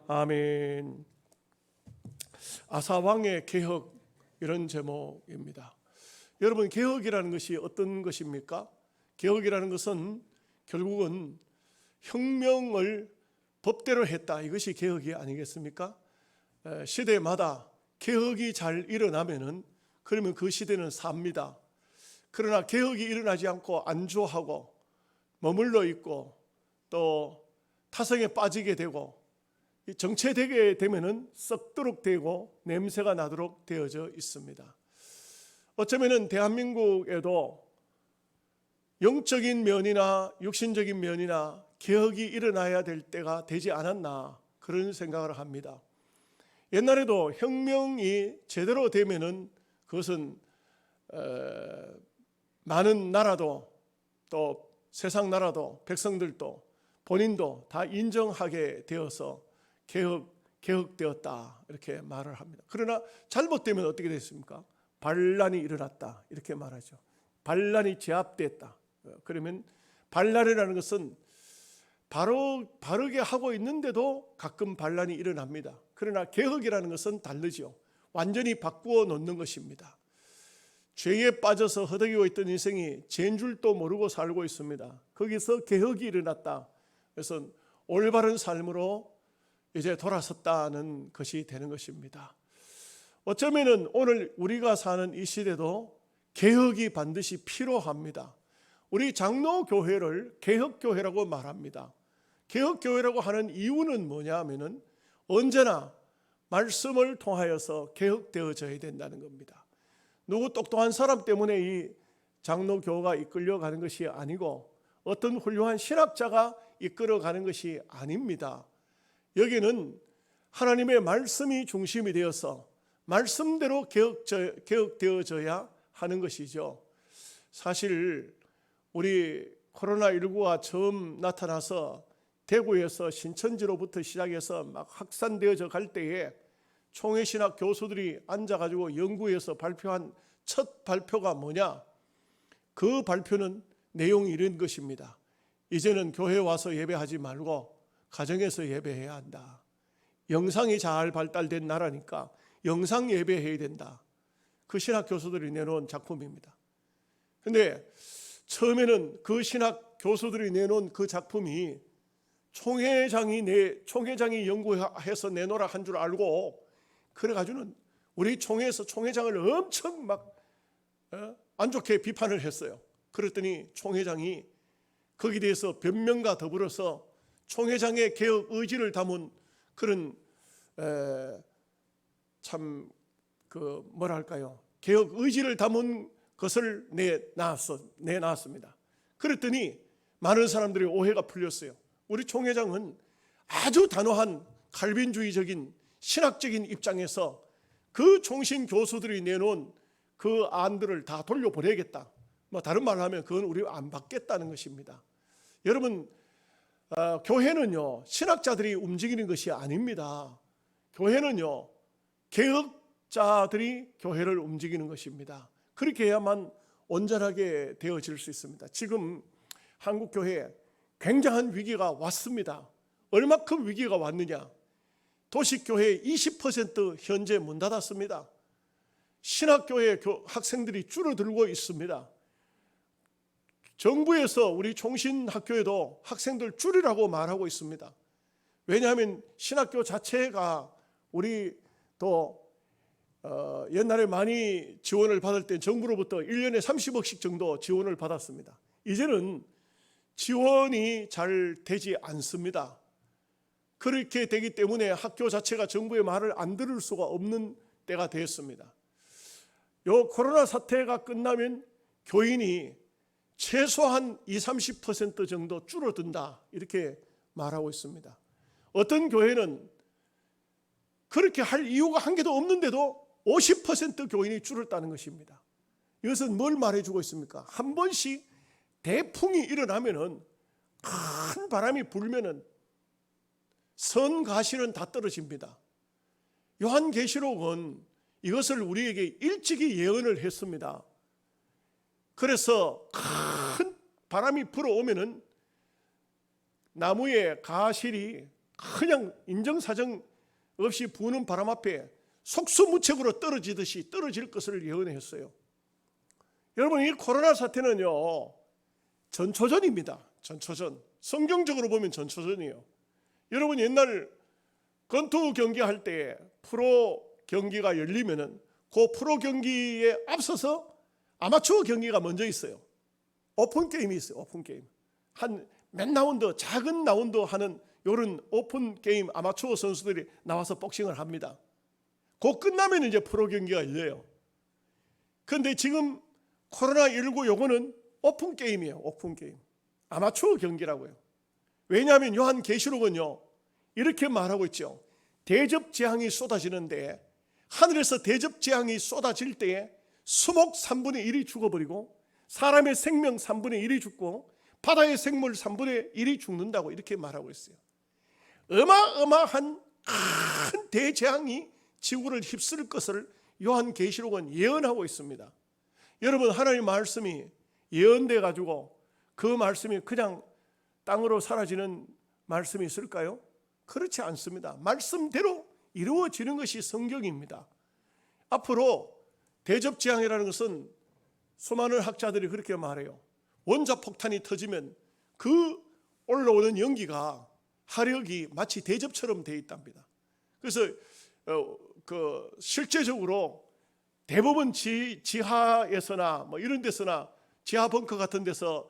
아멘. 아사왕의 개혁, 이런 제목입니다. 여러분, 개혁이라는 것이 어떤 것입니까? 개혁이라는 것은 결국은 혁명을 법대로 했다, 이것이 개혁이 아니겠습니까? 시대마다 개혁이 잘 일어나면은 그러면 그 시대는 삽니다. 그러나 개혁이 일어나지 않고 안주하고 머물러 있고 또 타성에 빠지게 되고 정체되게 되면은 썩도록 되고 냄새가 나도록 되어져 있습니다. 어쩌면은 대한민국에도 영적인 면이나 육신적인 면이나 개혁이 일어나야 될 때가 되지 않았나, 그런 생각을 합니다. 옛날에도 혁명이 제대로 되면은 그것은 많은 나라도 또 세상 나라도 백성들도 본인도 다 인정하게 되어서 개혁되었다, 이렇게 말을 합니다. 그러나 잘못되면 어떻게 됐습니까? 반란이 일어났다, 이렇게 말하죠. 반란이 제압됐다. 그러면 반란이라는 것은 바르게 하고 있는데도 가끔 반란이 일어납니다. 그러나 개혁이라는 것은 다르죠. 완전히 바꾸어 놓는 것입니다. 죄에 빠져서 허덕이고 있던 인생이 죄인 줄도 모르고 살고 있습니다. 거기서 개혁이 일어났다. 그래서 올바른 삶으로 이제 돌아섰다는 것이 되는 것입니다. 어쩌면은 오늘 우리가 사는 이 시대도 개혁이 반드시 필요합니다. 우리 장로교회를 개혁교회라고 말합니다. 개혁교회라고 하는 이유는 뭐냐 하면은 언제나 말씀을 통하여서 개혁되어져야 된다는 겁니다. 누구 똑똑한 사람 때문에 이 장로교가 이끌려가는 것이 아니고 어떤 훌륭한 신학자가 이끌어가는 것이 아닙니다. 여기는 하나님의 말씀이 중심이 되어서 말씀대로 개혁되어져야 하는 것이죠. 사실 우리 코로나19가 처음 나타나서 대구에서 신천지로부터 시작해서 막 확산되어져 갈 때에 총회신학 교수들이 앉아가지고 연구해서 발표한 첫 발표가 뭐냐? 그 발표는 내용이 이런 것입니다. 이제는 교회 와서 예배하지 말고 가정에서 예배해야 한다. 영상이 잘 발달된 나라니까 영상 예배해야 된다. 그 신학 교수들이 내놓은 작품입니다. 근데 처음에는 그 신학 교수들이 내놓은 그 작품이 총회장이 연구해서 내놓으라 한 줄 알고, 그래가지고는 우리 총회에서 총회장을 엄청 막 안 좋게 비판을 했어요. 그랬더니 총회장이 거기에 대해서 변명과 더불어서 총회장의 개혁 의지를 담은 그런 개혁 의지를 담은 것을 내놨습니다. 그랬더니 많은 사람들이 오해가 풀렸어요. 우리 총회장은 아주 단호한 칼빈주의적인 신학적인 입장에서 그 총신 교수들이 내놓은 그 안들을 다 돌려보내겠다. 다른 말로 하면 그건 우리 안 받겠다는 것입니다. 여러분, 교회는요 신학자들이 움직이는 것이 아닙니다. 교회는요 개혁자들이 교회를 움직이는 것입니다. 그렇게 해야만 온전하게 되어질 수 있습니다. 지금 한국교회에 굉장한 위기가 왔습니다. 얼마큼 위기가 왔느냐? 도시교회 20% 현재 문 닫았습니다. 신학교회 학생들이 줄어들고 있습니다. 정부에서 우리 총신학교에도 학생들 줄이라고 말하고 있습니다. 왜냐하면 신학교 자체가 우리 또 옛날에 많이 지원을 받을 때 정부로부터 1년에 30억씩 정도 지원을 받았습니다. 이제는 지원이 잘 되지 않습니다. 그렇게 되기 때문에 학교 자체가 정부의 말을 안 들을 수가 없는 때가 되었습니다. 요 코로나 사태가 끝나면 교인이 최소한 20-30% 정도 줄어든다, 이렇게 말하고 있습니다. 어떤 교회는 그렇게 할 이유가 한 개도 없는데도 50% 교인이 줄었다는 것입니다. 이것은 뭘 말해주고 있습니까? 한 번씩 대풍이 일어나면은, 큰 바람이 불면은 선가시는 다 떨어집니다. 요한계시록은 이것을 우리에게 일찍이 예언을 했습니다. 그래서 큰 바람이 불어오면은 나무의 가실이 그냥 인정사정 없이 부는 바람 앞에 속수무책으로 떨어지듯이 떨어질 것을 예언했어요. 여러분, 이 코로나 사태는요, 전초전입니다. 전초전. 성경적으로 보면 전초전이에요. 여러분, 옛날 권투 경기 할 때 프로 경기가 열리면은 그 프로 경기에 앞서서 아마추어 경기가 먼저 있어요. 오픈 게임이 있어요. 오픈 게임. 한 몇 라운드, 작은 라운드 하는 이런 오픈 게임 아마추어 선수들이 나와서 복싱을 합니다. 그 끝나면 이제 프로 경기가 열려요. 그런데 지금 코로나19 요거는 오픈 게임이에요. 오픈 게임. 아마추어 경기라고요. 왜냐하면 요한계시록은요, 이렇게 말하고 있죠. 대접재앙이 쏟아지는데, 하늘에서 대접재앙이 쏟아질 때에 수목 3분의 1이 죽어버리고 사람의 생명 3분의 1이 죽고 바다의 생물 3분의 1이 죽는다고 이렇게 말하고 있어요. 어마어마한 큰 대재앙이 지구를 휩쓸 것을 요한계시록은 예언하고 있습니다. 여러분, 하나님의 말씀이 예언돼 가지고 그 말씀이 그냥 땅으로 사라지는 말씀이 있을까요? 그렇지 않습니다. 말씀대로 이루어지는 것이 성경입니다. 앞으로 대접재앙이라는 것은 수많은 학자들이 그렇게 말해요. 원자폭탄이 터지면 그 올라오는 연기가 화력이 마치 대접처럼 되어 있답니다. 그래서 실제적으로 대부분 지하에서나 뭐 이런 데서나 지하 벙커 같은 데서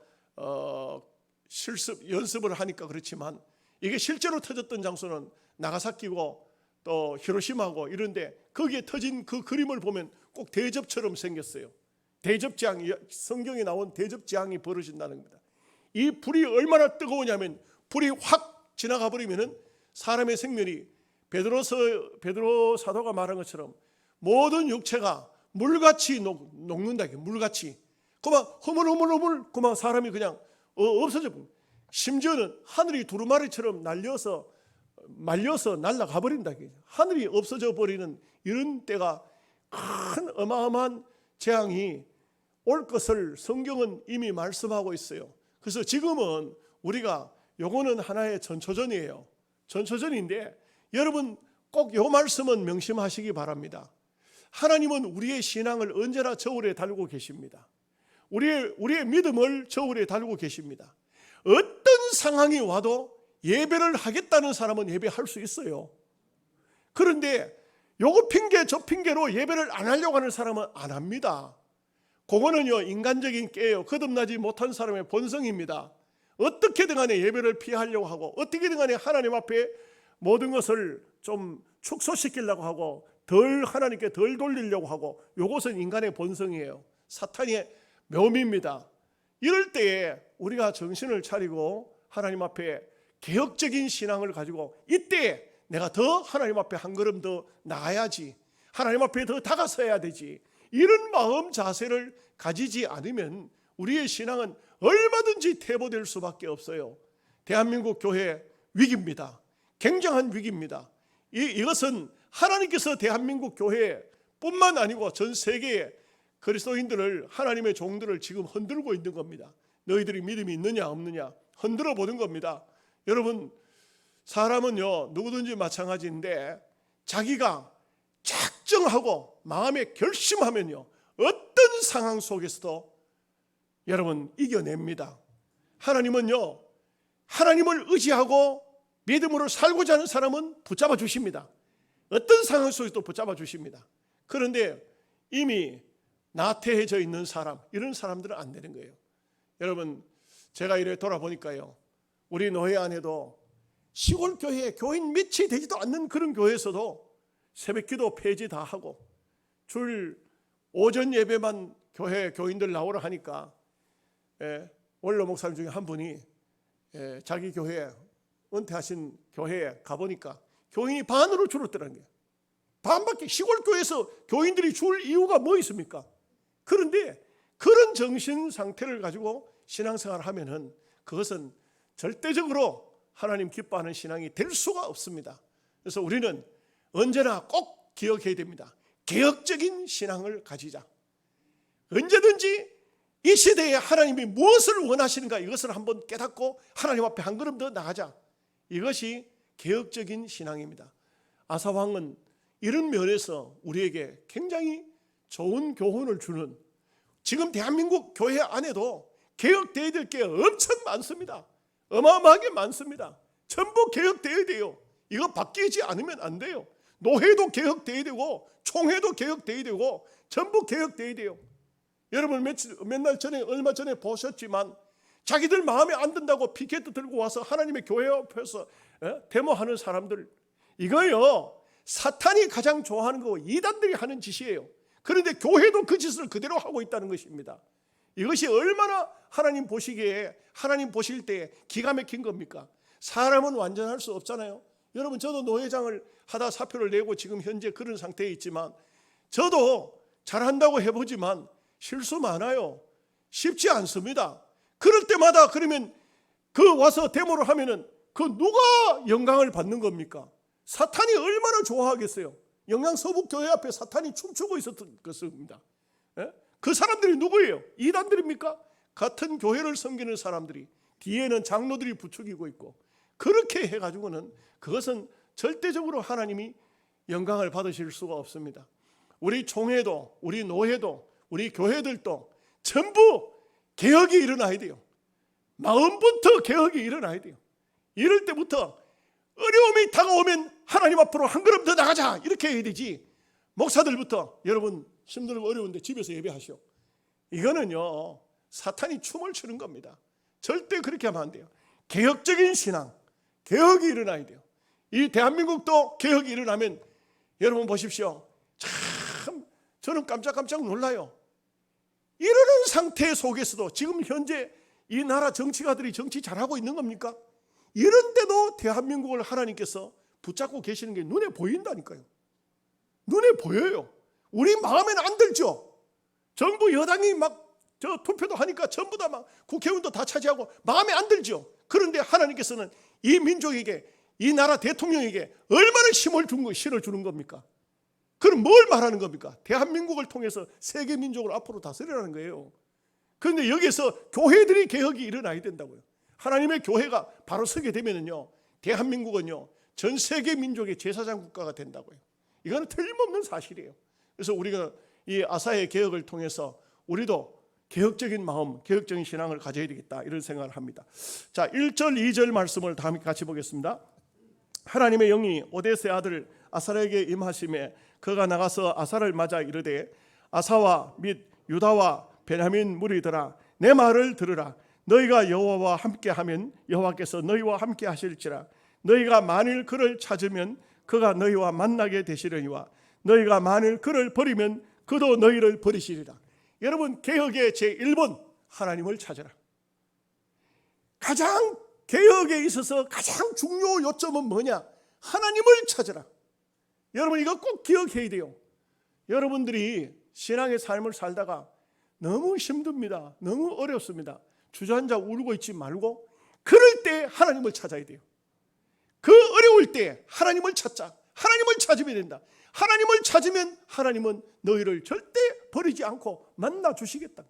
연습을 하니까 그렇지만, 이게 실제로 터졌던 장소는 나가사키고 또 히로시마고 이런데, 거기에 터진 그 그림을 보면 꼭 대접처럼 생겼어요. 대접재앙이, 성경에 나온 대접재앙이 벌어진다는 겁니다. 이 불이 얼마나 뜨거우냐면, 불이 확 지나가 버리면은 사람의 생명이 베드로 사도가 말한 것처럼 모든 육체가 물같이 녹는다. 물같이. 그만 허물허물 그만 사람이 그냥 없어져 버립니다. 심지어는 하늘이 두루마리처럼 말려서 날아가 버린다. 하늘이 없어져 버리는 이런 때가, 큰 어마어마한 재앙이 올 것을 성경은 이미 말씀하고 있어요. 그래서 지금은 우리가 요거는 하나의 전초전이에요. 전초전인데 여러분 꼭 요 말씀은 명심하시기 바랍니다. 하나님은 우리의 신앙을 언제나 저울에 달고 계십니다. 우리의 믿음을 저울에 달고 계십니다. 어떤 상황이 와도 예배를 하겠다는 사람은 예배할 수 있어요. 그런데 요거 핑계 저 핑계로 예배를 안 하려고 하는 사람은 안 합니다. 그거는요, 인간적인 깨요. 거듭나지 못한 사람의 본성입니다. 어떻게든 간에 예배를 피하려고 하고, 어떻게든 간에 하나님 앞에 모든 것을 좀 축소시키려고 하고, 하나님께 덜 돌리려고 하고, 요것은 인간의 본성이에요. 사탄의 묘미입니다. 이럴 때에 우리가 정신을 차리고 하나님 앞에 개혁적인 신앙을 가지고, 이때 내가 더 하나님 앞에 한 걸음 더 나가야지, 하나님 앞에 더 다가서야 되지, 이런 마음 자세를 가지지 않으면 우리의 신앙은 얼마든지 퇴보될 수밖에 없어요. 대한민국 교회 위기입니다. 굉장한 위기입니다. 이것은 하나님께서 대한민국 교회뿐만 아니고 전 세계의 그리스도인들을, 하나님의 종들을 지금 흔들고 있는 겁니다. 너희들이 믿음이 있느냐 없느냐 흔들어 보는 겁니다. 여러분, 사람은요, 누구든지 마찬가지인데 자기가 작정하고 마음에 결심하면요, 어떤 상황 속에서도 여러분 이겨냅니다. 하나님은요, 하나님을 의지하고 믿음으로 살고자 하는 사람은 붙잡아 주십니다. 어떤 상황 속에서도 붙잡아 주십니다. 그런데 이미 나태해져 있는 사람, 이런 사람들은 안 되는 거예요. 여러분, 제가 이래 돌아보니까요, 우리 노회 안에도 시골 교회, 교인 밑이 되지도 않는 그런 교회에서도 새벽기도 폐지 다 하고 오전 예배만 교인들 나오라 하니까 원로 목사님 중에 한 분이 자기 교회, 은퇴하신 교회에 가보니까 교인이 반으로 줄었더라는 거예요. 반밖에. 시골 교회에서 교인들이 줄 이유가 뭐 있습니까? 그런데 그런 정신 상태를 가지고 신앙생활을 하면은 그것은 절대적으로 하나님 기뻐하는 신앙이 될 수가 없습니다. 그래서 우리는 언제나 꼭 기억해야 됩니다. 개혁적인 신앙을 가지자. 언제든지 이 시대에 하나님이 무엇을 원하시는가, 이것을 한번 깨닫고 하나님 앞에 한 걸음 더 나가자. 이것이 개혁적인 신앙입니다. 아사 왕은 이런 면에서 우리에게 굉장히 좋은 교훈을 주는, 지금 대한민국 교회 안에도 개혁되어야 될 게 엄청 많습니다. 어마어마하게 많습니다. 전부 개혁되어야 돼요. 이거 바뀌지 않으면 안 돼요. 노회도 개혁되어야 되고 총회도 개혁되어야 되고 전부 개혁되어야 돼요. 여러분 얼마 전에 보셨지만 자기들 마음에 안 든다고 피켓 들고 와서 하나님의 교회 앞에서 데모하는 사람들, 이거요 사탄이 가장 좋아하는 거고 이단들이 하는 짓이에요. 그런데 교회도 그 짓을 그대로 하고 있다는 것입니다. 이것이 얼마나 하나님 보실 때 기가 막힌 겁니까? 사람은 완전할 수 없잖아요. 여러분, 저도 노회장을 하다 사표를 내고 지금 현재 그런 상태에 있지만, 저도 잘한다고 해보지만 실수 많아요. 쉽지 않습니다. 그럴 때마다 그러면 그 와서 데모를 하면은 그 누가 영광을 받는 겁니까? 사탄이 얼마나 좋아하겠어요. 영양 서북교회 앞에 사탄이 춤추고 있었던 것입니다. 그 사람들이 누구예요? 이단들입니까? 같은 교회를 섬기는 사람들이 뒤에는 장로들이 부추기고 있고, 그렇게 해가지고는 그것은 절대적으로 하나님이 영광을 받으실 수가 없습니다. 우리 총회도, 우리 노회도, 우리 교회들도 전부 개혁이 일어나야 돼요. 마음부터 개혁이 일어나야 돼요. 이럴 때부터 어려움이 다가오면 하나님 앞으로 한 걸음 더 나가자, 이렇게 해야 되지. 목사들부터 여러분 힘들고 어려운데 집에서 예배하시오, 이거는요 사탄이 춤을 추는 겁니다. 절대 그렇게 하면 안 돼요. 개혁적인 신앙, 개혁이 일어나야 돼요. 이 대한민국도 개혁이 일어나면 여러분 보십시오. 참 저는 깜짝깜짝 놀라요. 이러는 상태 속에서도 지금 현재 이 나라 정치가들이 정치 잘하고 있는 겁니까? 이런데도 대한민국을 하나님께서 붙잡고 계시는 게 눈에 보인다니까요. 눈에 보여요. 우리 마음에는 안 들죠. 정부 여당이 막 저 투표도 하니까 전부 다 막 국회의원도 다 차지하고 마음에 안 들죠. 그런데 하나님께서는 이 민족에게, 이 나라 대통령에게 얼마나 실을 주는 겁니까? 그럼 뭘 말하는 겁니까? 대한민국을 통해서 세계 민족을 앞으로 다스리라는 거예요. 그런데 여기서 교회들이 개혁이 일어나야 된다고요. 하나님의 교회가 바로 서게 되면은요, 대한민국은요 전 세계 민족의 제사장 국가가 된다고요. 이거는 틀림없는 사실이에요. 그래서 우리가 이 아사의 개혁을 통해서 우리도 개혁적인 마음, 개혁적인 신앙을 가져야 되겠다, 이런 생각을 합니다. 자, 1절 2절 말씀을 다 같이 보겠습니다. 하나님의 영이 오뎃의 아들 아사에게 임하심에 그가 나가서 아사를 맞아 이르되, 아사와 및 유다와 베냐민 무리들아, 내 말을 들으라. 너희가 여호와와 함께하면 여호와께서 너희와 함께 하실지라. 너희가 만일 그를 찾으면 그가 너희와 만나게 되시려니와 너희가 만일 그를 버리면 그도 너희를 버리시리라. 여러분, 개혁의 제1번, 하나님을 찾아라. 가장 개혁에 있어서 가장 중요 요점은 뭐냐? 하나님을 찾아라. 여러분, 이거 꼭 기억해야 돼요. 여러분들이 신앙의 삶을 살다가 너무 힘듭니다. 너무 어렵습니다. 주저앉아 울고 있지 말고, 그럴 때 하나님을 찾아야 돼요. 그 어려울 때 하나님을 찾자. 하나님을 찾으면 된다. 하나님을 찾으면 하나님은 너희를 절대 버리지 않고 만나 주시겠다.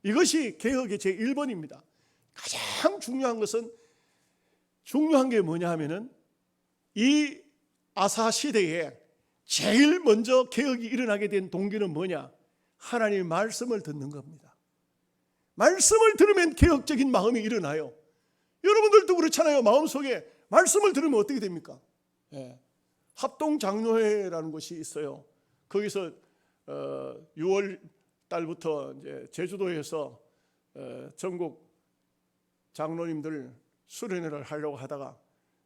이것이 개혁의 제1번입니다. 가장 중요한 게 뭐냐 하면은, 이 아사 시대에 제일 먼저 개혁이 일어나게 된 동기는 뭐냐? 하나님의 말씀을 듣는 겁니다. 말씀을 들으면 개혁적인 마음이 일어나요. 여러분들도 그렇잖아요. 마음속에 말씀을 들으면 어떻게 됩니까? 합동장로회라는 곳이 있어요. 거기서 6월 달부터 이제 제주도에서 전국 장로님들 수련회를 하려고 하다가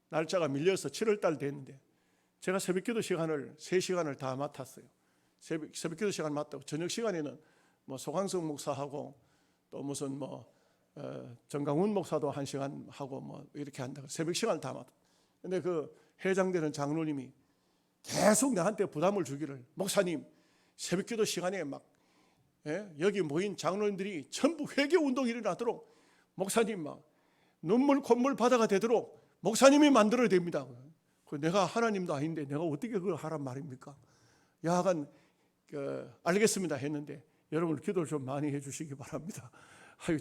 날짜가 밀려서 7월 달 됐는데, 제가 새벽기도 시간을 3시간을 다 맡았어요. 새벽기도 시간 맡다고 저녁 시간에는 뭐 소강성 목사하고 또 무슨 정강훈 목사도 1시간 하고 뭐 이렇게 한다고 새벽 시간을 다 맡아. 근데 그 회장되는 장로님이 계속 나한테 부담을 주기를, 목사님 새벽기도 시간에 막 여기 모인 장로님들이 전부 회개 운동이 일어나도록 목사님 막 눈물 콧물 바다가 되도록 목사님이 만들어야 됩니다. 내가 하나님도 아닌데 내가 어떻게 그걸 하란 말입니까? 야간 알겠습니다 했는데, 여러분 기도를 좀 많이 해주시기 바랍니다.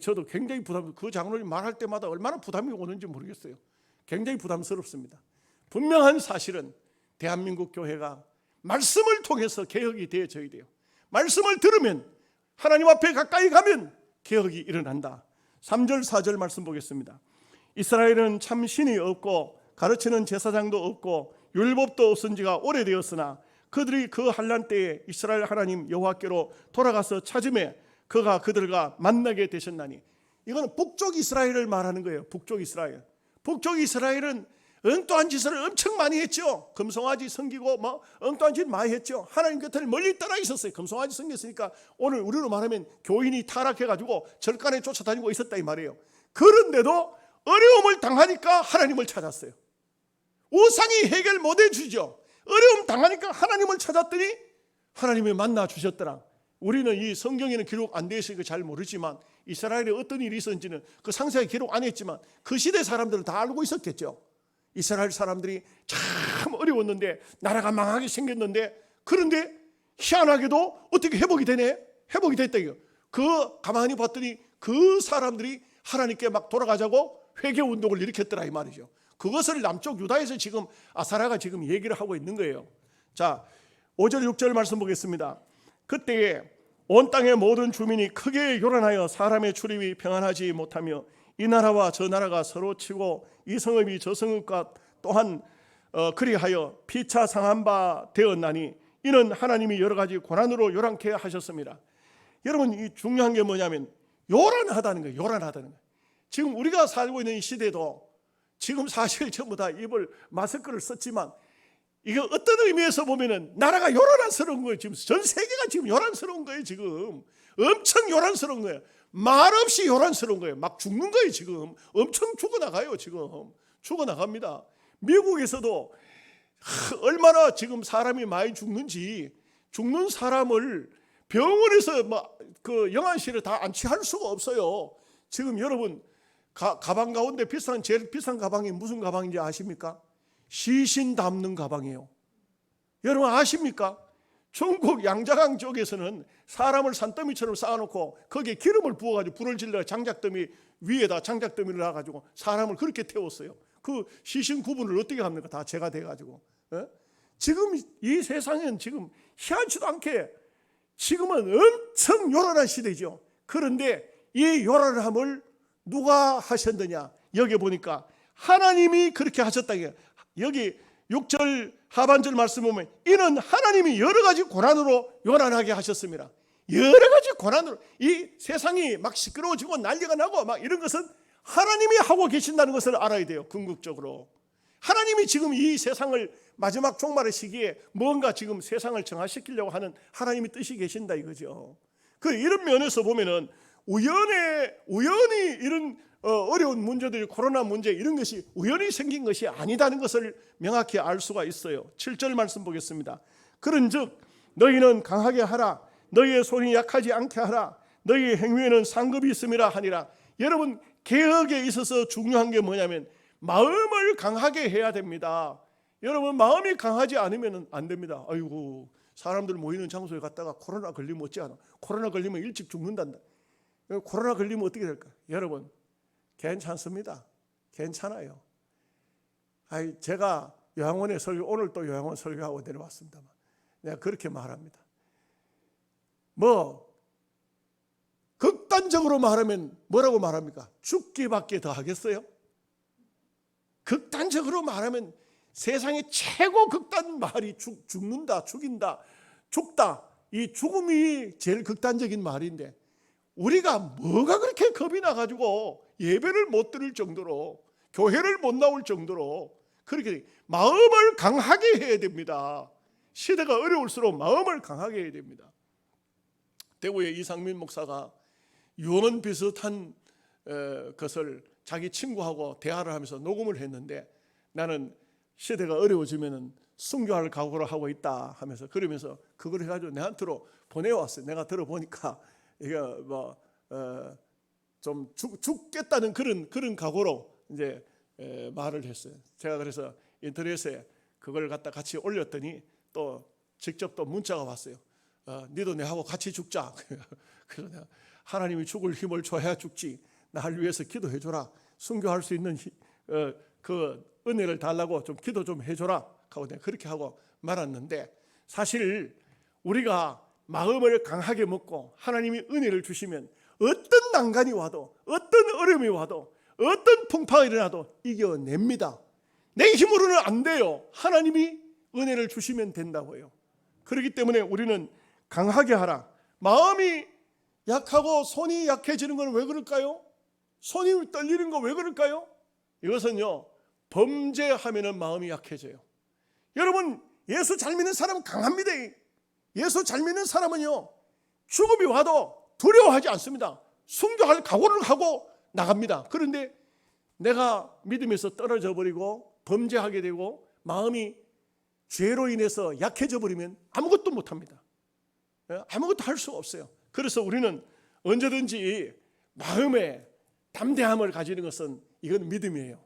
저도 굉장히 그 장로님 말할 때마다 얼마나 부담이 오는지 모르겠어요. 굉장히 부담스럽습니다. 분명한 사실은 대한민국 교회가 말씀을 통해서 개혁이 되어져야 돼요. 말씀을 들으면, 하나님 앞에 가까이 가면 개혁이 일어난다. 3절 4절 말씀 보겠습니다. 이스라엘은 참 신이 없고 가르치는 제사장도 없고 율법도 없은 지가 오래되었으나 그들이 그 환난 때에 이스라엘 하나님 여호와께로 돌아가서 찾음에 그가 그들과 만나게 되셨나니. 이거는 북쪽 이스라엘을 말하는 거예요. 북쪽 이스라엘. 북쪽 이스라엘은 엉뚱한 짓을 엄청 많이 했죠. 금송아지 섬기고 엉뚱한 짓 많이 했죠. 하나님 곁을 멀리 떠나 있었어요. 금송아지 섬겼으니까 오늘 우리로 말하면 교인이 타락해가지고 절간에 쫓아다니고 있었다 이 말이에요. 그런데도 어려움을 당하니까 하나님을 찾았어요. 우상이 해결 못 해주죠. 어려움 당하니까 하나님을 찾았더니 하나님이 만나 주셨더라. 우리는 이 성경에는 기록 안 되어 있으니까 잘 모르지만 이스라엘에 어떤 일이 있었는지는 그 상세하게 기록 안 했지만 그 시대 사람들은 다 알고 있었겠죠. 이스라엘 사람들이 참 어려웠는데 나라가 망하게 생겼는데, 그런데 희한하게도 어떻게 회복이 되네? 회복이 됐다 이거. 그 가만히 봤더니 그 사람들이 하나님께 막 돌아가자고 회개 운동을 일으켰더라 이 말이죠. 그것을 남쪽 유다에서 지금 아사랴가 지금 얘기를 하고 있는 거예요. 자, 5절 6절 말씀 보겠습니다. 그때에 온 땅의 모든 주민이 크게 요란하여 사람의 출입이 평안하지 못하며 이 나라와 저 나라가 서로 치고 이 성읍이 저 성읍과 또한 그리하여 피차 상한 바 되었나니 이는 하나님이 여러 가지 고난으로 요란케 하셨습니다. 여러분, 이 중요한 게 뭐냐면 요란하다는 거예요. 요란하다는 거예요. 지금 우리가 살고 있는 이 시대도 지금 사실 전부 다 입을 마스크를 썼지만 이게 어떤 의미에서 보면은 나라가 요란스러운 거예요. 지금 전 세계가 지금 요란스러운 거예요. 지금 엄청 요란스러운 거예요. 말없이 요란스러운 거예요. 막 죽는 거예요. 지금 엄청 죽어나가요. 지금 죽어나갑니다. 미국에서도 얼마나 지금 사람이 많이 죽는지, 죽는 사람을 병원에서 그 영안실에 다 안치할 수가 없어요. 지금 여러분 가방 가운데 제일 비싼 가방이 무슨 가방인지 아십니까? 시신 담는 가방이에요. 여러분 아십니까? 중국 양자강 쪽에서는 사람을 산더미처럼 쌓아놓고 거기에 기름을 부어가지고 불을 질러 장작더미 위에다 장작더미를 놔가지고 사람을 그렇게 태웠어요. 그 시신 구분을 어떻게 합니까? 다 재가 돼가지고. 지금 이 세상은 지금 희한치도 않게 지금은 엄청 요란한 시대죠. 그런데 이 요란함을 누가 하셨느냐? 여기 보니까 하나님이 그렇게 하셨다. 여기 6절 하반절 말씀 보면 이는 하나님이 여러 가지 고난으로 요란하게 하셨습니다. 여러 가지 고난으로 이 세상이 막 시끄러워지고 난리가 나고 막 이런 것은 하나님이 하고 계신다는 것을 알아야 돼요. 궁극적으로 하나님이 지금 이 세상을 마지막 종말의 시기에 뭔가 지금 세상을 정화시키려고 하는 하나님의 뜻이 계신다 이거죠. 이런 면에서 보면은 우연히 이런 어려운 문제들이 코로나 문제 이런 것이 우연히 생긴 것이 아니다는 것을 명확히 알 수가 있어요. 7절 말씀 보겠습니다. 그런즉 너희는 강하게 하라. 너희의 손이 약하지 않게 하라. 너희의 행위에는 상급이 있음이라 하니라. 여러분, 개혁에 있어서 중요한 게 뭐냐면 마음을 강하게 해야 됩니다. 여러분, 마음이 강하지 않으면 안 됩니다. 아이고, 사람들 모이는 장소에 갔다가 코로나 걸리면 어찌하나. 코로나 걸리면 일찍 죽는단다. 코로나 걸리면 어떻게 될까? 여러분, 괜찮습니다. 괜찮아요. 제가 요양원에 오늘 또 요양원 설교하고 내려왔습니다만 내가 그렇게 말합니다. 극단적으로 말하면 뭐라고 말합니까? 죽기밖에 더 하겠어요? 극단적으로 말하면 세상의 최고 극단 말이 죽는다, 죽인다, 죽다. 이 죽음이 제일 극단적인 말인데 우리가 뭐가 그렇게 겁이 나가지고 예배를 못 드릴 정도로 교회를 못 나올 정도로 그렇게 마음을 강하게 해야 됩니다. 시대가 어려울수록 마음을 강하게 해야 됩니다. 대구의 이상민 목사가 유언 비슷한 것을 자기 친구하고 대화를 하면서 녹음을 했는데 나는 시대가 어려워지면 순교할 각오를 하고 있다 하면서 그러면서 그걸 해가지고 내한테로 보내왔어요. 내가 들어보니까 이게 좀 죽겠다는 그런 각오로 이제 말을 했어요. 제가 그래서 인터넷에 그걸 갖다 같이 올렸더니 또 직접 또 문자가 왔어요. 니도 내하고 같이 죽자. 그래서 내가 하나님이 죽을 힘을 줘야 죽지. 나를 위해서 기도해줘라. 순교할 수 있는 그 은혜를 달라고 좀 기도 좀 해줘라 하고 내가 그렇게 하고 말았는데, 사실 우리가 마음을 강하게 먹고 하나님이 은혜를 주시면 어떤 난간이 와도, 어떤 어려움이 와도, 어떤 풍파가 일어나도 이겨냅니다. 내 힘으로는 안 돼요. 하나님이 은혜를 주시면 된다고요. 그렇기 때문에 우리는 강하게 하라. 마음이 약하고 손이 약해지는 건 왜 그럴까요? 손이 떨리는 거 왜 그럴까요? 이것은요, 범죄하면은 마음이 약해져요. 여러분, 예수 잘 믿는 사람은 강합니다. 예수 잘 믿는 사람은요, 죽음이 와도 두려워하지 않습니다. 순교할 각오를 하고 나갑니다. 그런데 내가 믿음에서 떨어져 버리고 범죄하게 되고 마음이 죄로 인해서 약해져 버리면 아무것도 못합니다. 아무것도 할 수 없어요. 그래서 우리는 언제든지 마음에 담대함을 가지는 것은 이건 믿음이에요.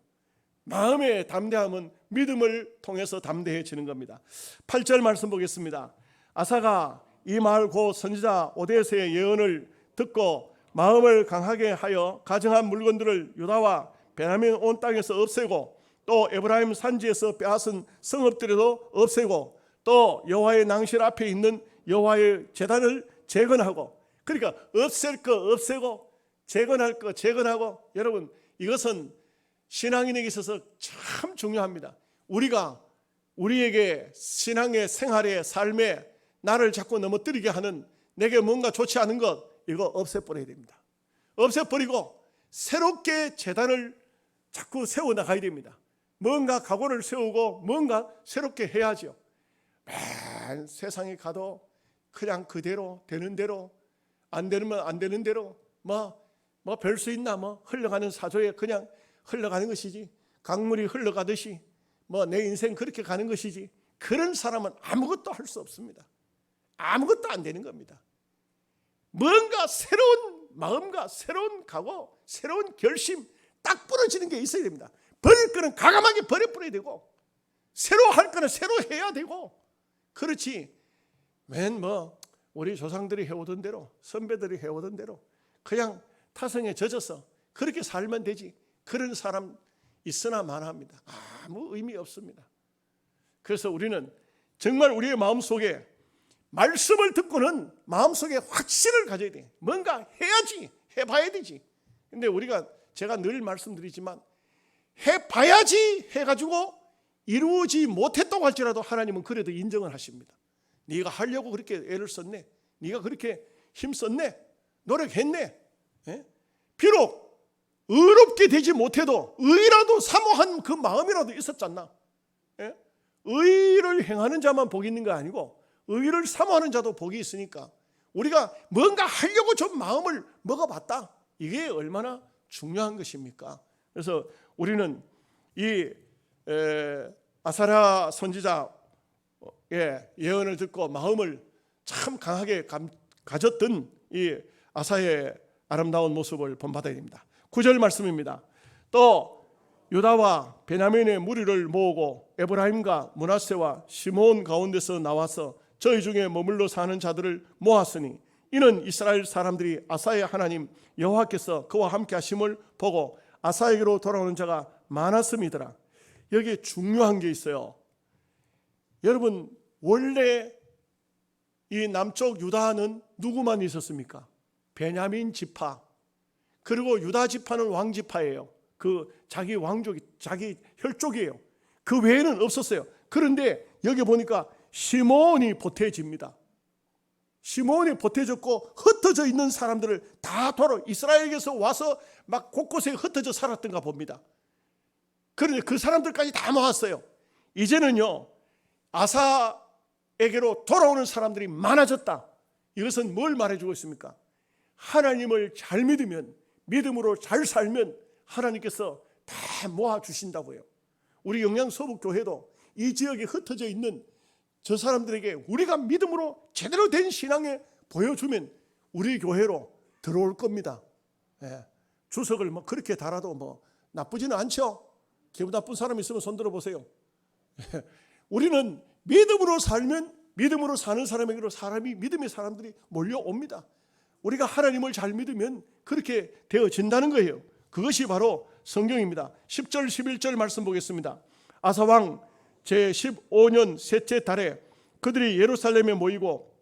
마음의 담대함은 믿음을 통해서 담대해지는 겁니다. 8절 말씀 보겠습니다. 아사가 이 말 곧 선지자 오데스의 예언을 듣고 마음을 강하게 하여 가정한 물건들을 유다와 베냐민 온 땅에서 없애고 또 에브라임 산지에서 빼앗은 성읍들에도 없애고 또 여호와의 낭실 앞에 있는 여호와의 제단을 재건하고, 그러니까 없앨 거 없애고 재건할 거 재건하고. 여러분, 이것은 신앙인에게 있어서 참 중요합니다. 우리가 우리에게 신앙의 생활의 삶에 나를 자꾸 넘어뜨리게 하는, 내게 뭔가 좋지 않은 것, 이거 없애버려야 됩니다. 없애버리고 새롭게 제단을 자꾸 세워나가야 됩니다. 뭔가 각오를 세우고 뭔가 새롭게 해야죠. 맨 세상에 가도 그냥 그대로 되는 대로, 안 되면 안 되는 대로 뭐 별 수 있나, 흘러가는 사조에 그냥 흘러가는 것이지, 강물이 흘러가듯이 내 인생 그렇게 가는 것이지. 그런 사람은 아무것도 할 수 없습니다. 아무것도 안 되는 겁니다. 뭔가 새로운 마음과 새로운 각오, 새로운 결심 딱 부러지는 게 있어야 됩니다. 버릴 거는 과감하게 버려버려야 되고, 새로 할 거는 새로 해야 되고. 그렇지, 맨 우리 조상들이 해오던 대로, 선배들이 해오던 대로 그냥 타성에 젖어서 그렇게 살면 되지. 그런 사람 있으나 마나합니다. 아무 의미 없습니다. 그래서 우리는 정말 우리의 마음속에 말씀을 듣고는 마음속에 확신을 가져야 돼. 뭔가 해야지, 해봐야 되지. 근데 제가 늘 말씀드리지만, 해봐야지 해가지고 이루어지지 못했다고 할지라도 하나님은 그래도 인정을 하십니다. 네가 하려고 그렇게 애를 썼네, 네가 그렇게 힘썼네, 노력했네. 비록 의롭게 되지 못해도 의라도 사모한 그 마음이라도 있었잖아. 의를 행하는 자만 복이 있는 거 아니고 의를 사모하는 자도 복이 있으니까, 우리가 뭔가 하려고 좀 마음을 먹어봤다, 이게 얼마나 중요한 것입니까? 그래서 우리는 이 아사랴 선지자의 예언을 듣고 마음을 참 강하게 가졌던 이 아사의 아름다운 모습을 본받아야 됩니다. 9절 말씀입니다. 또 유다와 베냐민의 무리를 모으고 에브라임과 므낫세와 시므온 가운데서 나와서 저희 중에 머물러 사는 자들을 모았으니 이는 이스라엘 사람들이 아사의 하나님 여호와께서 그와 함께 하심을 보고 아사에게로 돌아오는 자가 많았음이더라. 여기에 중요한 게 있어요. 여러분, 원래 이 남쪽 유다는 누구만 있었습니까? 베냐민 지파, 그리고 유다 지파는 왕지파예요. 그 자기 왕족이, 자기 혈족이에요. 그 외에는 없었어요. 그런데 여기 보니까 시므온이 보태집니다. 시므온이 보태졌고 흩어져 있는 사람들을 다 이스라엘에게서 와서 막 곳곳에 흩어져 살았던가 봅니다. 그런데 그 사람들까지 다 모았어요. 이제는요, 아사에게로 돌아오는 사람들이 많아졌다. 이것은 뭘 말해주고 있습니까? 하나님을 잘 믿으면, 믿음으로 잘 살면 하나님께서 다 모아주신다고요. 우리 영양서북교회도 이 지역에 흩어져 있는 저 사람들에게 우리가 믿음으로 제대로 된 신앙에 보여주면 우리 교회로 들어올 겁니다. 주석을 그렇게 달아도 나쁘지는 않죠. 기분 나쁜 사람 있으면 손 들어보세요. 우리는 믿음으로 살면 믿음으로 사는 사람에게로 믿음의 사람들이 몰려옵니다. 우리가 하나님을 잘 믿으면 그렇게 되어진다는 거예요. 그것이 바로 성경입니다. 10절 11절 말씀 보겠습니다. 아사왕 제15년 셋째 달에 그들이 예루살렘에 모이고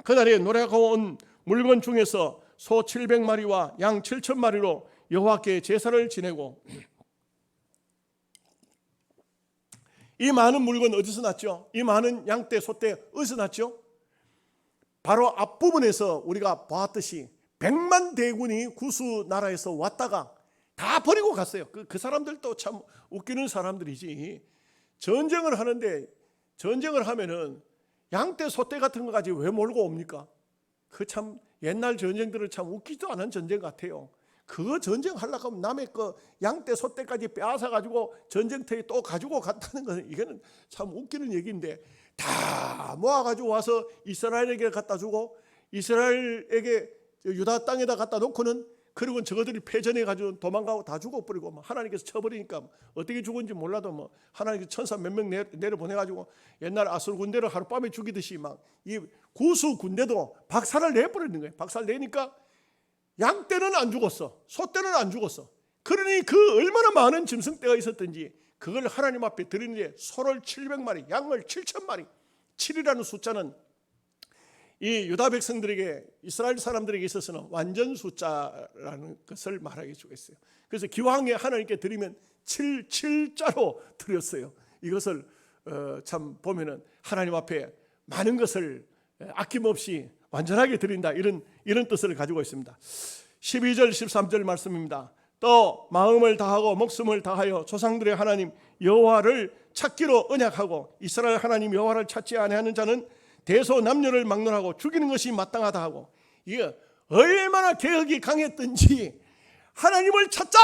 그날에 노력하온 물건 중에서 소 700마리와 양 7,000마리로 여호와께 제사를 지내고, 이 많은 물건 어디서 났죠? 이 많은 양떼 소떼 어디서 났죠? 바로 앞부분에서 우리가 보았듯이 100만 대군이 구수 나라에서 왔다가 다 버리고 갔어요. 그 사람들도 참 웃기는 사람들이지. 전쟁을 하는데, 전쟁을 하면은 양떼 소떼 같은 거 가지고 왜 몰고 옵니까? 그 참 옛날 전쟁들은 참 웃기지도 않은 전쟁 같아요. 그 전쟁 하려고 하면 남의 그 양떼 소떼까지 빼앗아 가지고 전쟁터에 또 가지고 갔다는 것은, 이거는 참 웃기는 얘기인데, 다 모아 가지고 와서 이스라엘에게 갖다 주고 이스라엘에게 유다 땅에다 갖다 놓고는, 그리고 저거들이 패전해 가지고 도망가고 다 죽어버리고, 하나님께서 쳐버리니까 어떻게 죽은지 몰라도 하나님께서 천사 몇 명 내려보내 가지고 옛날 아수르 군대를 하룻밤에 죽이듯이 막 이 구수 군대도 박살을 내버리는 거예요. 박살 내니까 양떼는 안 죽었어, 소떼는 안 죽었어. 그러니 그 얼마나 많은 짐승떼가 있었던지 그걸 하나님 앞에 드리는데, 소를 700마리, 양을 7,000마리. 7이라는 숫자는 이 유다 백성들에게, 이스라엘 사람들에게 있어서는 완전 숫자라는 것을 말하게 주겠어요. 그래서 기왕에 하나님께 드리면 7자로 드렸어요. 이것을 참 보면은 하나님 앞에 많은 것을 아낌없이 완전하게 드린다, 이런 뜻을 가지고 있습니다. 12절 13절 말씀입니다. 또 마음을 다하고 목숨을 다하여 조상들의 하나님 여호와를 찾기로 언약하고, 이스라엘 하나님 여호와를 찾지 아니하는 자는 대소남녀를 막론하고 죽이는 것이 마땅하다 하고, 이게 얼마나 개혁이 강했던지, 하나님을 찾자,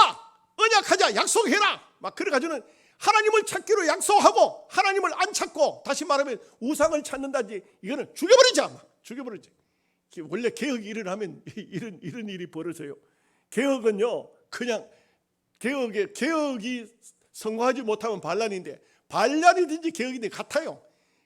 언약하자, 약속해라, 막 그래가지고는 하나님을 찾기로 약속하고 하나님을 안 찾고, 다시 말하면 우상을 찾는다지, 이거는 죽여버리자, 죽여버리자. 원래 개혁이 일어나면 이런 일이 벌어져요. 개혁은요, 그냥 개혁이 성공하지 못하면 반란인데, 반란이든지 개혁이든지 같아요.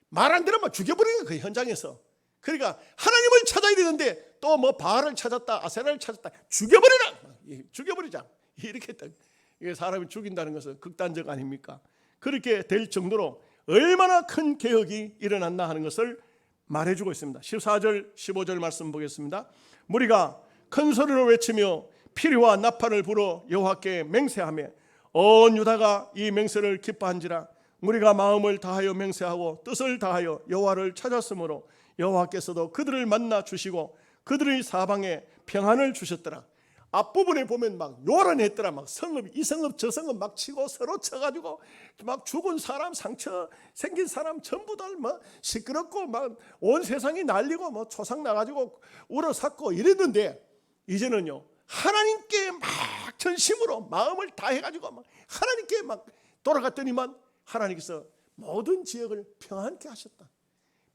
말 안 들으면 죽여버리는 거예요, 그 현장에서. 그러니까 하나님을 찾아야 되는데 또 바알을 찾았다, 아세라를 찾았다, 죽여버리자, 이렇게 딱. 이게 사람이 죽인다는 것은 극단적 아닙니까? 그렇게 될 정도로 얼마나 큰 개혁이 일어났나 하는 것을 말해주고 있습니다. 14절 15절 말씀 보겠습니다. 무리가 큰 소리로 외치며 피리와 나팔을 불어 여호와께 맹세하며 온 유다가 이 맹세를 기뻐한지라. 무리가 마음을 다하여 맹세하고 뜻을 다하여 여호와를 찾았으므로 여호와께서도 그들을 만나 주시고 그들의 사방에 평안을 주셨더라. 앞부분에 보면 막 요란했더라. 막 성읍, 이 성읍 저 성읍 막 치고 서로 쳐가지고 막 죽은 사람, 상처 생긴 사람 전부 다 막 시끄럽고 막 온 세상이 난리고 초상 나가지고 울어샀고 이랬는데, 이제는요 하나님께 막 전심으로 마음을 다해가지고 막 하나님께 막 돌아갔더니만 하나님께서 모든 지역을 평안케 하셨다,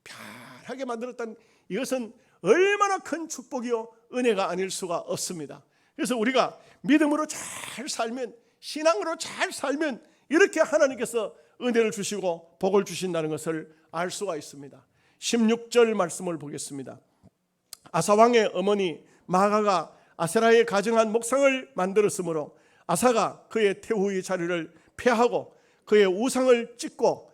편하게 만들었다는, 이것은 얼마나 큰 축복이요 은혜가 아닐 수가 없습니다. 그래서 우리가 믿음으로 잘 살면, 신앙으로 잘 살면 이렇게 하나님께서 은혜를 주시고 복을 주신다는 것을 알 수가 있습니다. 16절 말씀을 보겠습니다. 아사왕의 어머니 마아가가 아세라에 가정한 목상을 만들었으므로 아사가 그의 태후의 자리를 폐하고 그의 우상을 찢고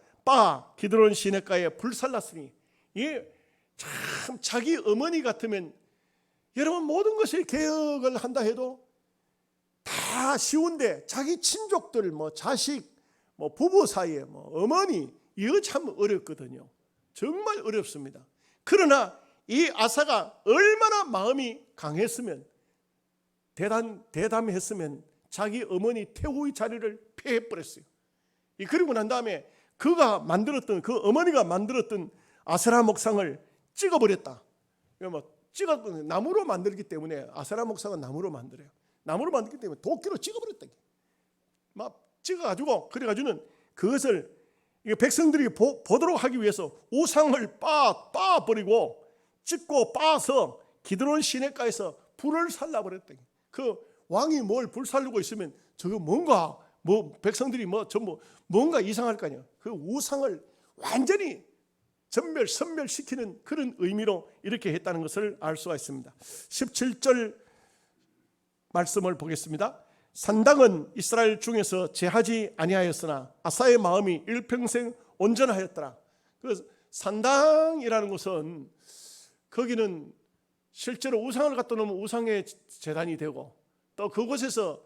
기드론 시냇가에 불살랐으니, 이게 참 자기 어머니 같으면, 여러분 모든 것을 개혁을 한다 해도 다 쉬운데 자기 친족들, 자식, 부부 사이에 어머니, 이거 참 어렵거든요. 정말 어렵습니다. 그러나 이 아사가 얼마나 마음이 강했으면, 대담했으면 자기 어머니 태후의 자리를 폐해버렸어요. 그리고 난 다음에 그가 만들었던, 그 어머니가 만들었던 아세라 목상을 찍어버렸다. 찍었던, 나무로 만들기 때문에, 아세라 목상은 나무로 만들어요. 나무로 만들기 때문에 도끼로 찍어버렸다. 막 찍어가지고, 그래가지고는 그것을 백성들이 보도록 하기 위해서 우상을 빻아버리고 찍고 빻아서 기드론 시냇가에서 불을 살라버렸다. 그 왕이 뭘 불살르고 있으면 저거 뭔가 백성들이 전부 뭔가 이상할 거 아니에요. 그 우상을 완전히 선멸시키는 그런 의미로 이렇게 했다는 것을 알 수가 있습니다. 17절 말씀을 보겠습니다. 산당은 이스라엘 중에서 제하지 아니하였으나 아사의 마음이 일평생 온전하였더라. 그 산당이라는 것은 거기는 실제로 우상을 갖다 놓으면 우상의 제단이 되고, 또 그곳에서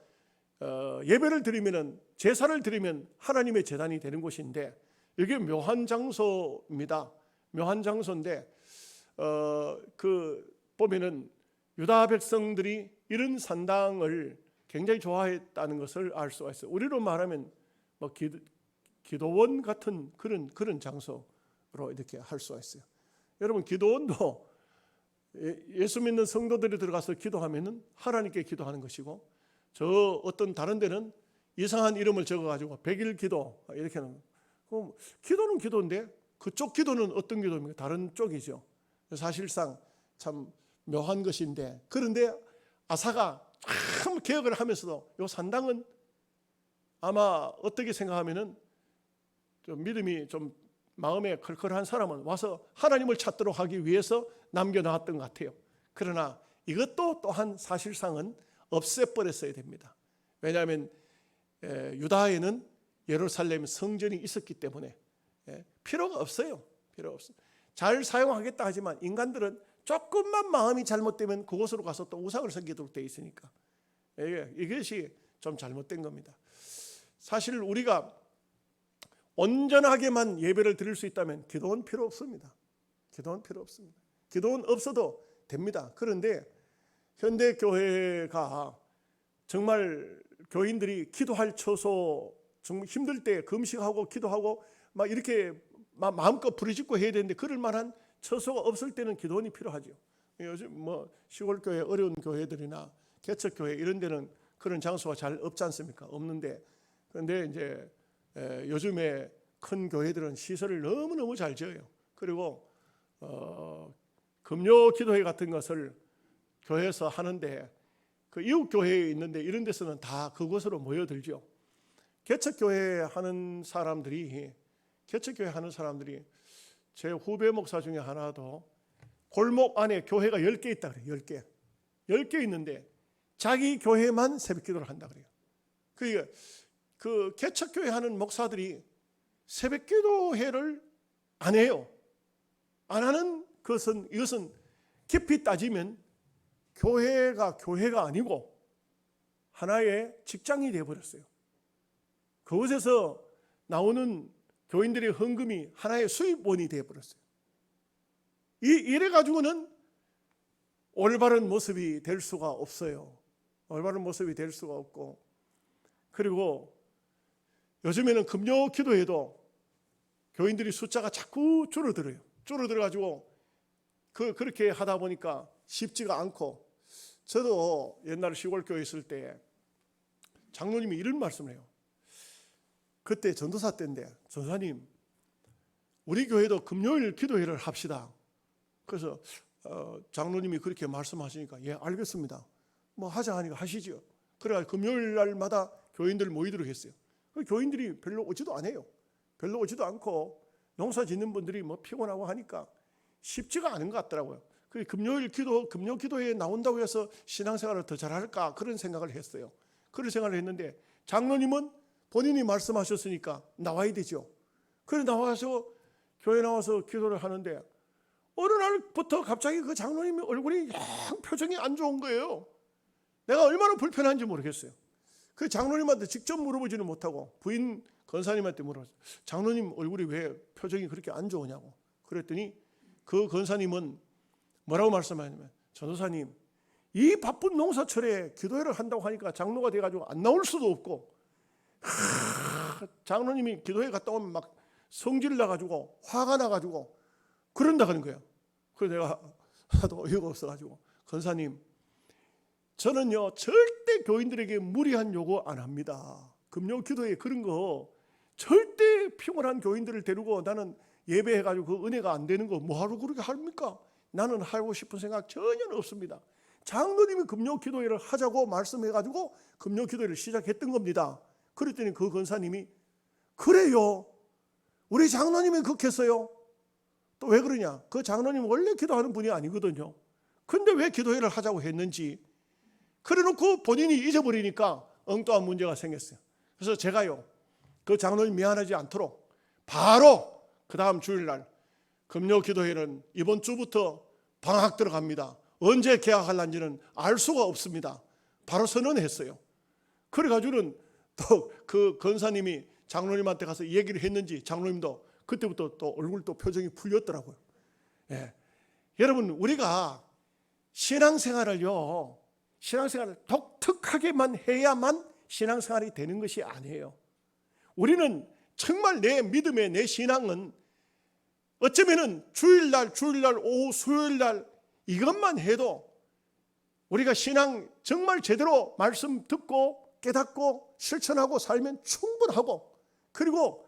예배를 드리면, 제사를 드리면 하나님의 제단이 되는 곳인데, 이게 묘한 장소입니다. 묘한 장소인데 보면은 유다 백성들이 이런 산당을 굉장히 좋아했다는 것을 알 수가 있어요. 우리로 말하면 뭐 기도원 같은 그런 장소로 이렇게 할 수가 있어요. 여러분, 기도원도 예수 믿는 성도들이 들어가서 기도하면은 하나님께 기도하는 것이고, 저 어떤 다른 데는 이상한 이름을 적어가지고 100일 기도 이렇게 하는 거예요. 그럼 기도는 기도인데 그쪽 기도는 어떤 기도입니까? 다른 쪽이죠. 사실상 참 묘한 것인데, 그런데 아사가 참 개혁을 하면서도 이 산당은 아마 어떻게 생각하면은 좀 믿음이 좀 마음에 컬컬한 사람은 와서 하나님을 찾도록 하기 위해서 남겨놨던 것 같아요. 그러나 이것도 또한 사실상은 없애버렸어야 됩니다. 왜냐하면 유다에는 예루살렘 성전이 있었기 때문에 필요가 없어요. 필요가 없어요. 잘 사용하겠다 하지만 인간들은 조금만 마음이 잘못되면 그곳으로 가서 또 우상을 섬기도록 되어 있으니까 이것이 좀 잘못된 겁니다. 사실 우리가 온전하게만 예배를 드릴 수 있다면 기도는 필요 없습니다. 기도는 필요 없습니다. 기도는 없어도 됩니다. 그런데 현대 교회가 정말 교인들이 기도할 처소, 정말 힘들 때 금식하고 기도하고 막 이렇게 마음껏 부르짖고 해야 되는데, 그럴 만한 처소가 없을 때는 기도원이 필요하죠. 요즘 뭐 시골 교회, 어려운 교회들이나 개척 교회 이런 데는 그런 장소가 잘 없지 않습니까? 없는데, 그런데 이제 요즘에 큰 교회들은 시설을 너무너무 잘 지어요. 그리고 금요 기도회 같은 것을 교회에서 하는데, 그 이웃 교회에 있는데 이런 데서는 다 그곳으로 모여들죠. 개척 교회 하는 사람들이 제 후배 목사 중에 하나도 골목 안에 교회가 10개 있다 그래요. 10개 있는데 자기 교회만 새벽 기도를 한다 그래요. 그러니까 그 개척 교회 하는 목사들이 새벽 기도회를 안 해요. 안 하는 것은, 이것은 깊이 따지면 교회가 아니고 하나의 직장이 되어버렸어요. 그곳에서 나오는 교인들의 헌금이 하나의 수입원이 되어버렸어요. 이래가지고는 올바른 모습이 될 수가 없어요. 올바른 모습이 될 수가 없고, 그리고 요즘에는 금요 기도에도 교인들이 숫자가 자꾸 줄어들어요. 줄어들어가지고 그렇게 하다 보니까 쉽지가 않고, 저도 옛날 시골교회 있을 때 장로님이 이런 말씀을 해요. 그때 전도사 때인데, 전사님 우리 교회도 금요일 기도회를 합시다. 그래서 장로님이 그렇게 말씀하시니까 예 알겠습니다, 뭐 하자 하니까 하시죠. 그래서 금요일 날마다 교인들 모이도록 했어요. 교인들이 별로 오지도 않아요. 별로 오지도 않고 농사 짓는 분들이 뭐 피곤하고 하니까 쉽지가 않은 것 같더라고요. 그 금요 기도회에 나온다고 해서 신앙생활을 더 잘할까, 그런 생각을 했어요. 그런 생각을 했는데, 장로님은 본인이 말씀하셨으니까 나와야 되죠. 그래 나와서 교회 나와서 기도를 하는데, 어느 날부터 갑자기 그 장로님의 얼굴이 영 표정이 안 좋은 거예요. 내가 얼마나 불편한지 모르겠어요. 그 장로님한테 직접 물어보지는 못하고 부인 권사님한테 물어봤어요. 장로님 얼굴이 왜 표정이 그렇게 안 좋으냐고. 그랬더니 그 권사님은 뭐라고 말씀하냐면, 전도사님 이 바쁜 농사철에 기도회를 한다고 하니까 장로가 돼가지고 안 나올 수도 없고, 장로님이 기도회 갔다 오면 막 성질 나가지고 화가 나가지고 그런다 하는 거예요. 그래서 내가 하도 어이가 없어가지고, 권사님 저는요 절대 교인들에게 무리한 요구 안 합니다. 금요 기도회 그런 거 절대 피곤한 교인들을 데리고 나는 예배해가지고 그 은혜가 안 되는 거 뭐하러 그렇게 합니까? 나는 하고 싶은 생각 전혀 없습니다. 장로님이 금요 기도회를 하자고 말씀해가지고 금요 기도회를 시작했던 겁니다. 그랬더니 그 권사님이 그래요, 우리 장로님이 그렇게 했어요. 또 왜 그러냐, 그 장로님 원래 기도하는 분이 아니거든요. 근데 왜 기도회를 하자고 했는지 그래놓고 본인이 잊어버리니까 엉뚱한 문제가 생겼어요. 그래서 제가요, 그 장로님 미안하지 않도록 바로 그 다음 주일날 금요 기도회는 이번 주부터 방학 들어갑니다. 언제 개학할런지는 알 수가 없습니다. 바로 선언했어요. 그래가지고는 또 그 권사님이 장로님한테 가서 얘기를 했는지 장로님도 그때부터 또 얼굴 또 표정이 풀렸더라고요. 예. 여러분, 우리가 신앙생활을요, 신앙생활을 독특하게만 해야만 신앙생활이 되는 것이 아니에요. 우리는 정말 내 믿음의 내 신앙은 어쩌면은 주일날 오후 수요일날 이것만 해도 우리가 신앙 정말 제대로 말씀 듣고 깨닫고 실천하고 살면 충분하고, 그리고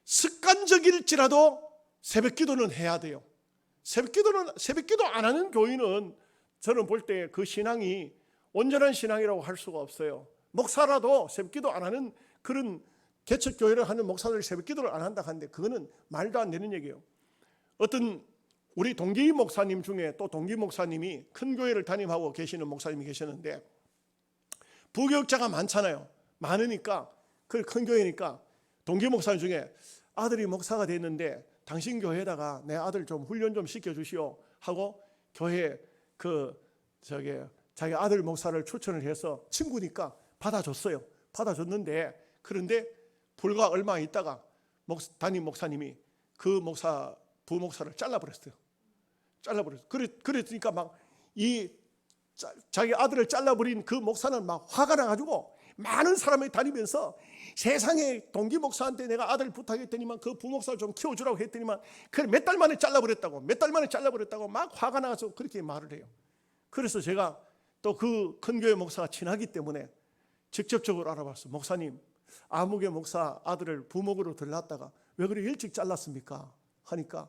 습관적일지라도 새벽기도는 해야 돼요. 새벽기도 안 하는 교인은 저는 볼 때 그 신앙이 온전한 신앙이라고 할 수가 없어요. 목사라도 새벽기도 안 하는 그런 개척교회를 하는 목사들 새벽기도를 안 한다 하는데 그거는 말도 안 되는 얘기예요. 어떤 우리 동기 목사님 중에 또 동기 목사님이 큰 교회를 담임하고 계시는 목사님이 계셨는데, 부교육자가 많잖아요. 많으니까, 그 큰 교회니까 동기 목사님 중에 아들이 목사가 됐는데 당신 교회에다가 내 아들 좀 훈련 좀 시켜주시오 하고 교회에 자기 아들 목사를 추천을 해서 친구니까 받아줬어요. 받아줬는데, 그런데 불과 얼마 있다가 담임 목사님이 그 부목사를 잘라버렸어요. 그랬으니까 막 자기 아들을 잘라버린 그 목사는 막 화가 나가지고 많은 사람이 다니면서 세상에 동기 목사한테 내가 아들 부탁했더니만 그 부목사를 좀 키워주라고 했더니만 그걸 몇 달 만에 잘라버렸다고 막 화가 나서 그렇게 말을 해요. 그래서 제가 또 그 큰 교회 목사가 친하기 때문에 직접적으로 알아봤어요. 목사님, 아무개 목사 아들을 부목으로 들놨다가 왜 그렇게 일찍 잘랐습니까? 하니까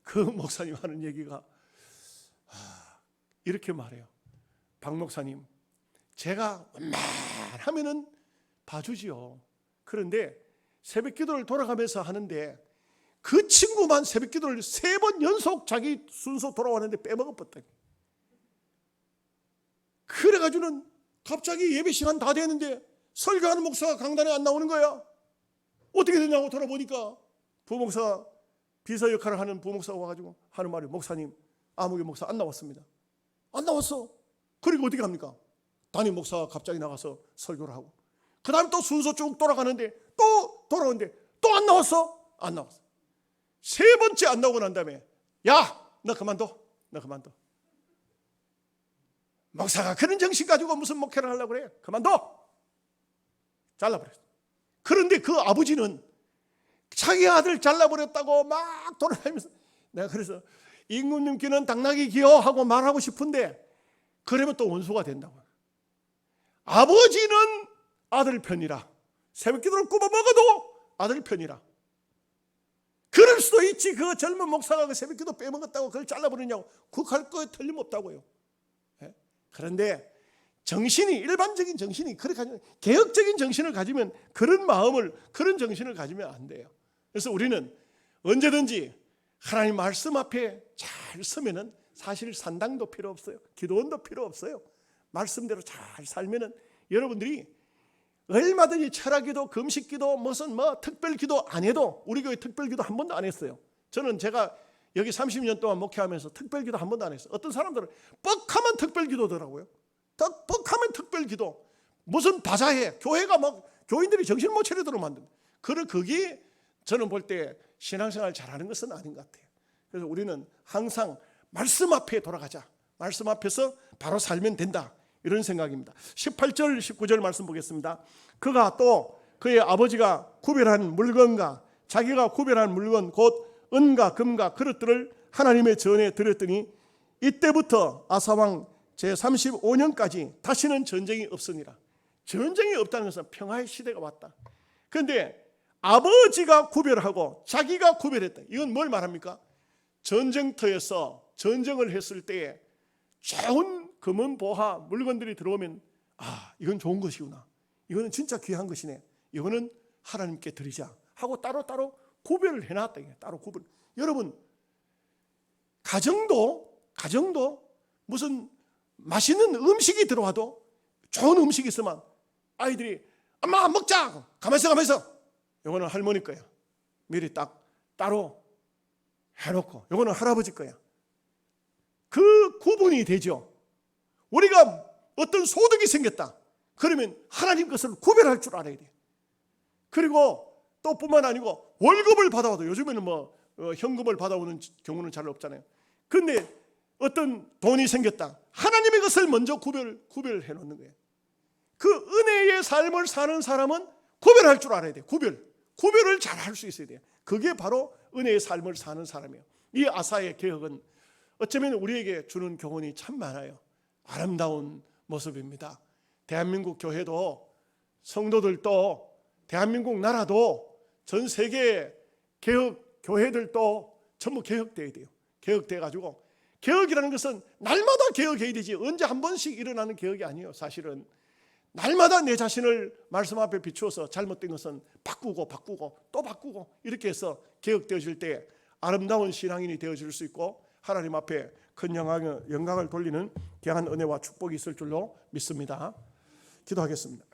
그 목사님 하는 얘기가 이렇게 말해요. 박 목사님, 제가 웬만하면은 봐주지요. 그런데 새벽기도를 돌아가면서 하는데 그 친구만 새벽기도를 3번 연속 자기 순서 돌아왔는데 빼먹었다. 그래가지고는 갑자기 예배 시간 다 됐는데 설교하는 목사가 강단에 안 나오는 거야. 어떻게 됐냐고 돌아보니까 부목사 비서 역할을 하는 부목사가 와가지고 하는 말이, 목사님, 아무개 목사 안 나왔습니다. 안 나왔어. 그리고 어떻게 합니까? 담임 목사가 갑자기 나가서 설교를 하고, 그 다음에 또 순서 쭉 돌아가는데 또 돌아오는데 또 안 나왔어. 안 나왔어. 3번째 안 나오고 난 다음에, 야, 너 그만둬. 목사가 그런 정신 가지고 무슨 목회를 하려고 그래. 그만둬. 잘라버렸어. 그런데 그 아버지는 자기 아들 잘라버렸다고 막 돌아다니면서, 내가 그래서 임금님께는 당나귀 기어 하고 말하고 싶은데 그러면 또 원수가 된다고. 아버지는 아들 편이라, 새벽기도를 굽어먹어도 아들 편이라. 그럴 수도 있지. 그 젊은 목사가 그 새벽기도 빼먹었다고 그걸 잘라버리냐고. 그할 거 틀림없다고요. 그런데 정신이, 일반적인 정신이 그렇게 가지면, 개혁적인 정신을 가지면 그런 정신을 가지면 안 돼요. 그래서 우리는 언제든지 하나님 말씀 앞에 잘 서면은 사실 산당도 필요 없어요. 기도원도 필요 없어요. 말씀대로 잘 살면은 여러분들이 얼마든지 철학기도, 금식기도, 무슨 특별기도 안 해도, 우리 교회 특별기도 한 번도 안 했어요. 제가 여기 30년 동안 목회하면서 특별기도 한 번도 안 했어요. 어떤 사람들은 뻑하면 특별기도더라고요. 뻑하면 특별기도, 무슨 바자회, 교회가 막 교인들이 정신 못 차리도록 만듭니다. 그게 저는 볼 때 신앙생활 잘하는 것은 아닌 것 같아요. 그래서 우리는 항상 말씀 앞에 돌아가자. 말씀 앞에서 바로 살면 된다. 이런 생각입니다. 18절 19절 말씀 보겠습니다. 그가 또 그의 아버지가 구별한 물건과 자기가 구별한 물건 곧 은과 금과 그릇들을 하나님의 전에 드렸더니 이때부터 아사왕 제35년까지 다시는 전쟁이 없으니라. 전쟁이 없다는 것은 평화의 시대가 왔다. 그런데 아버지가 구별하고 자기가 구별했다. 이건 뭘 말합니까? 전쟁터에서 전쟁을 했을 때에 좋은 금은 보화 물건들이 들어오면, 이건 좋은 것이구나, 이거는 진짜 귀한 것이네, 이거는 하나님께 드리자 하고 따로따로 구별을 해놨다. 따로 구별. 여러분, 가정도 무슨 맛있는 음식이 들어와도, 좋은 음식이 있으면 아이들이 엄마 먹자 가만있어 이거는 할머니 거야. 미리 딱 따로 해놓고 이거는 할아버지 거야. 그 구분이 되죠. 우리가 어떤 소득이 생겼다 그러면 하나님 것을 구별할 줄 알아야 돼. 그리고 또 뿐만 아니고 월급을 받아와도 요즘에는 현금을 받아오는 경우는 잘 없잖아요. 근데 어떤 돈이 생겼다 하나님의 것을 먼저 구별해 놓는 거예요. 그 은혜의 삶을 사는 사람은 구별할 줄 알아야 돼요. 구별을 잘 할 수 있어야 돼요. 그게 바로 은혜의 삶을 사는 사람이에요. 이 아사의 개혁은 어쩌면 우리에게 주는 교훈이 참 많아요. 아름다운 모습입니다. 대한민국 교회도 성도들도 대한민국 나라도 전 세계 개혁 교회들도 전부 개혁돼야 돼요. 개혁돼 가지고 개혁이라는 것은 날마다 개혁해야 되지 언제 한 번씩 일어나는 개혁이 아니에요. 사실은 날마다 내 자신을 말씀 앞에 비추어서 잘못된 것은 바꾸고 또 바꾸고 이렇게 해서 개혁되어질 때 아름다운 신앙인이 되어질 수 있고 하나님 앞에 큰 영광을 돌리는 귀한 은혜와 축복이 있을 줄로 믿습니다. 기도하겠습니다.